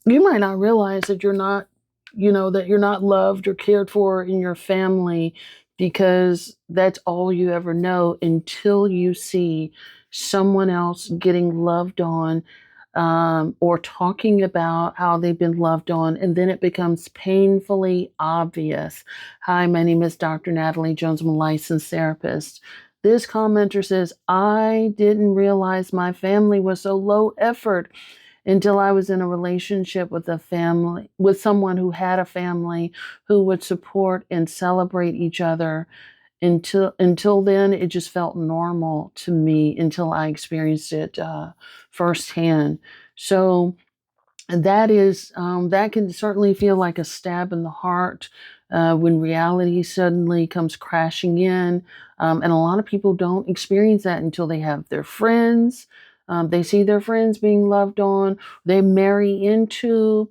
you might not realize that that you're not loved or cared for in your family, because that's all you ever know until you see someone else getting loved on, or talking about how they've been loved on, and then it becomes painfully obvious. Hi, my name is Dr. Natalie Jones. I'm a licensed therapist. This commenter says, I didn't realize my family was so low effort until I was in a relationship with someone who had a family who would support and celebrate each other. Until then, it just felt normal to me until I experienced it firsthand. So that can certainly feel like a stab in the heart when reality suddenly comes crashing in. And a lot of people don't experience that until they have their friends. They see their friends being loved on. They marry into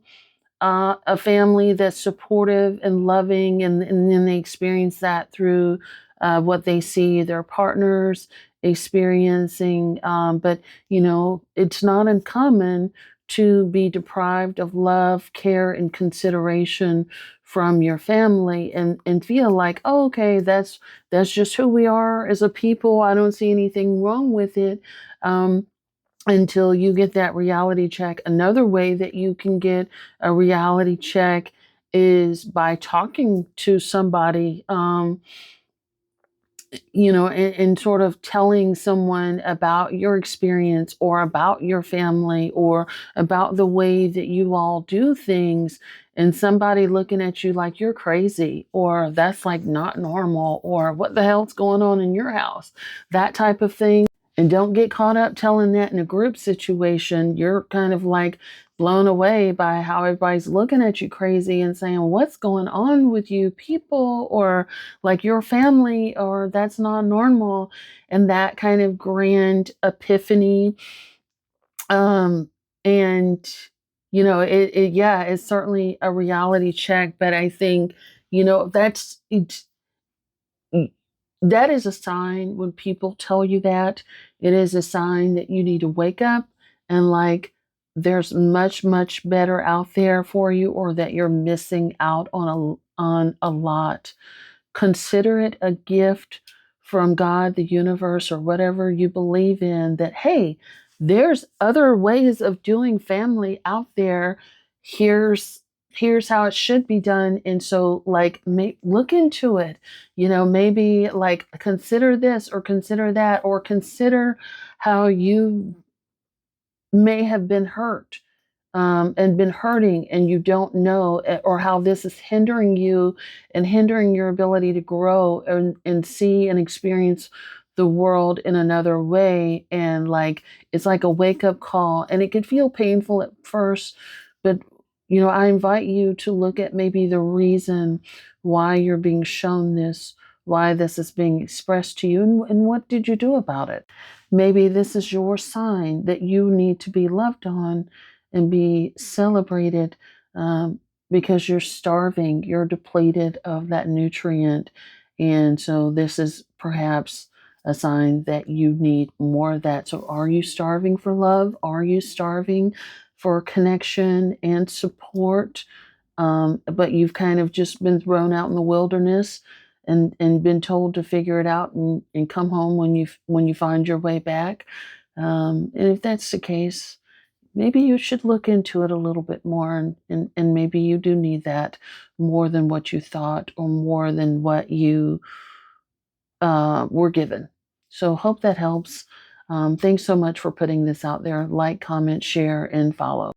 a family that's supportive and loving, and then they experience that through what they see their partners experiencing. But, it's not uncommon to be deprived of love, care, and consideration from your family, and feel like, oh, okay, that's just who we are as a people. I don't see anything wrong with it. Until you get that reality check. Another way that you can get a reality check is by talking to somebody, and sort of telling someone about your experience or about your family or about the way that you all do things, and somebody looking at you like you're crazy, or that's like not normal, or what the hell's going on in your house, that type of thing. And don't get caught up telling that in a group situation. You're kind of like blown away by how everybody's looking at you crazy and saying, what's going on with you people? Or like your family, or that's not normal. And that kind of grand epiphany. Um, and, yeah, it's certainly a reality check. But I think, that is a sign when people tell you that. It is a sign that you need to wake up and like there's much, much better out there for you, or that you're missing out on a lot. Consider it a gift from God, the universe, or whatever you believe in, that, hey, there's other ways of doing family out there. Here's how it should be done. And so like look into it, maybe like consider this or consider that, or consider how you may have been hurt, and been hurting, and you don't know, or how this is hindering you and hindering your ability to grow and see and experience the world in another way. And like it's like a wake up call, and it can feel painful at first, but I invite you to look at maybe the reason why you're being shown this, why this is being expressed to you, and what did you do about it. Maybe this is your sign that you need to be loved on and be celebrated, because you're starving, you're depleted of that nutrient. And so this is perhaps a sign that you need more of that. So are you starving for love? Are you starving for connection and support? But you've kind of just been thrown out in the wilderness and been told to figure it out, and come home when you find your way back. And if that's the case, maybe you should look into it a little bit more, and maybe you do need that more than what you thought, or more than what you were given. So hope that helps. Thanks so much for putting this out there. Like, comment, share, and follow.